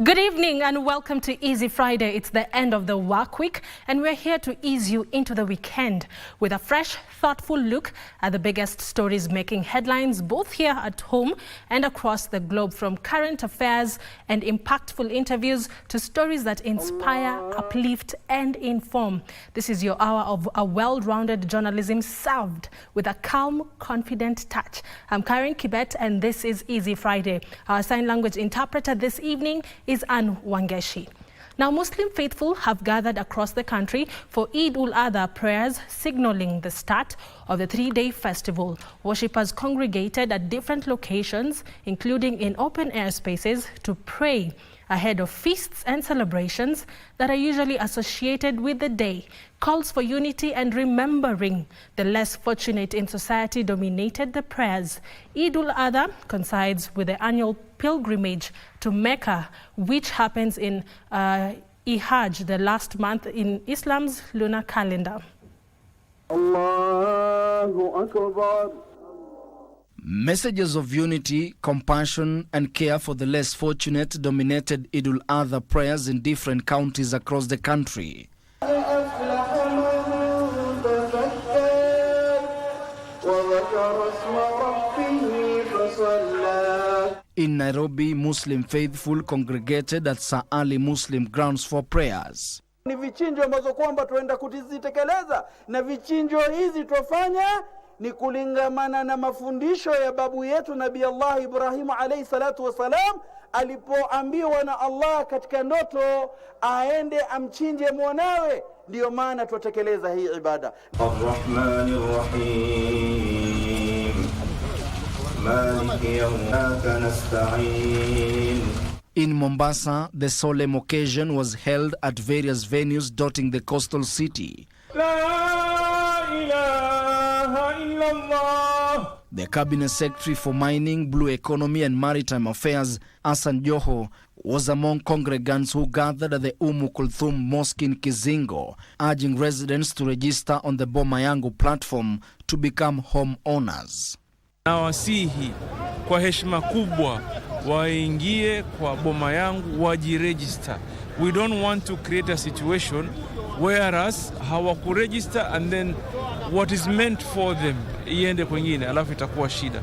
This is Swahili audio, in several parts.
Good evening and welcome to Easy Friday. It's the end of the work week and we're here to ease you into the weekend with a fresh, thoughtful look at the biggest stories making headlines both here at home and across the globe, from current affairs and impactful interviews to stories that inspire, uplift and inform. This is your hour of a well-rounded journalism served with a calm, confident touch. I'm Karen Kibet and this is Easy Friday. Our sign language interpreter this evening is Ann Wangeshi. Now, Muslim faithful have gathered across the country for Eid-ul-Adha prayers, signaling the start of the three-day festival. Worshippers congregated at different locations, including in open-air spaces, to pray ahead of feasts and celebrations that are usually associated with the day. Calls for unity and remembering the less fortunate in society dominated the prayers. Eid-ul-Adha coincides with the annual pilgrimage to Mecca, which happens in Eid-ul-Hijjah, the last month in Islam's lunar calendar. Allahu Akbar. Messages of unity, compassion and care for the less fortunate dominated Eid-ul-Adha prayers in different counties across the country. In Nairobi, Muslim faithful congregated at Sir Ali Muslim grounds for prayers. Ni vichinjo ambazo kwamba tuenda kuzitekeleza, na vichinjo hizi tufanya ni kulingamana na mafundisho ya babu yetu Nabii Allah Ibrahim alayhi salatu wasalam, alipoambiwa na Allah katika ndoto aende amchinje mwanawe. Ndio maana tutekeleza hii ibada. Ar-Rahmanir Rahim, Maliki yawmika nasta'in. In Mombasa, the solemn occasion was held at various venues dotting the coastal city. The Cabinet Secretary for Mining, Blue Economy and Maritime Affairs, Hassan Joho, was among congregants who gathered at the Kulthum Mosque in Kizingo, urging residents to register on the Boma Yangu platform to become homeowners. Nawasihi kwa heshima kubwa waingie kwa Boma Yangu wajiregister. We don't want to create a situation whereas hawakuregister and then what is meant for them iende kwingine alafu itakuwa shida.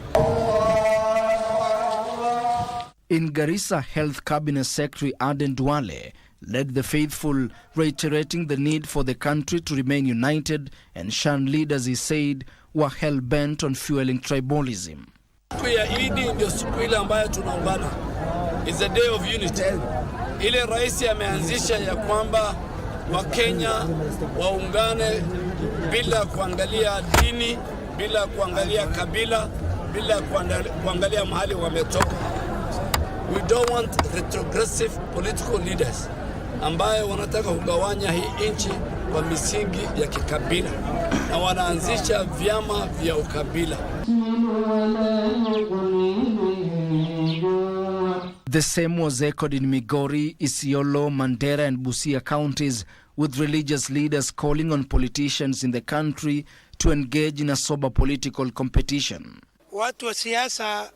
In Garissa, Health Cabinet Secretary Aden Duale led the faithful, reiterating the need for the country to remain united and shun leaders he said were hell-bent on fueling tribalism. Siku ya Idi ndio siku ile ambayo tunaungana. It's a day of unity. Ile rais ameanzisha ya kwamba Wakenya waungane bila kuangalia dini, bila kuangalia kabila, bila kuangalia mahali wametoka. We don't want retrogressive political leaders ambayo wanataka kugawanya hii nchi kwa misingi ya kikabila na wanaanzisha vyama vya ukabila. The same was echoed in Migori, Isiolo, Mandera and Busia counties, with religious leaders calling on politicians in the country to engage in a sober political competition. Watu wa siasa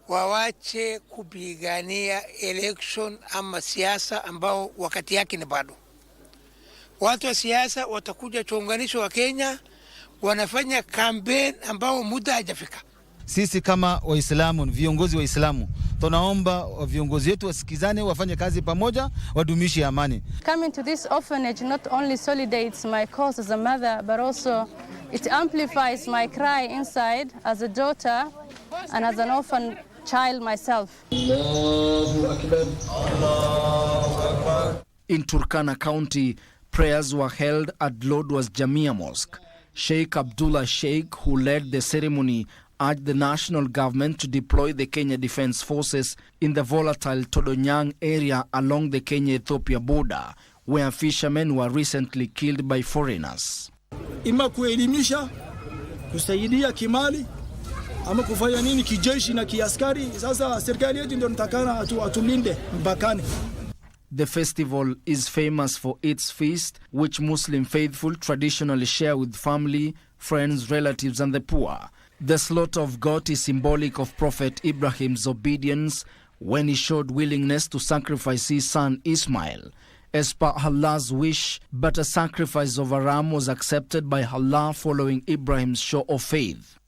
wawache kupigania election ama siasa ambao wakati yake ni bado. Watu wa siasa watakuja tuunganisho wa Kenya, wanafanya campaign ambao muda hajafika. Sisi kama Waislamu, viongozi wa Islamu, tunaomba viongozi wetu wasikizane, wafanye kazi pamoja, wadumishe amani. Coming to this orphanage not only solidates my cause as a mother, but also it amplifies my cry inside as a daughter and as an orphan child myself. In Turkana County, prayers were held at Lodwars Jamia Mosque. Sheikh Abdullah Sheikh, who led the ceremony, urged the national government to deploy the Kenya Defence Forces in the volatile Todonyang area along the Kenya-Ethiopia border, where fishermen were recently killed by foreigners. Ima kuelimisha, kusaidia kimali, ama kufanya nini kijeshi na kiaskari. Sasa serikali yetu ndio nitakana atulinde mpakani. The festival is famous for its feast, which Muslim faithful traditionally share with family, friends, relatives and the poor. The slaughter of goat is symbolic of Prophet Ibrahim's obedience, when he showed willingness to sacrifice his son Ismail as per Allah's wish, but a sacrifice of a ram was accepted by Allah following Ibrahim's show of faith.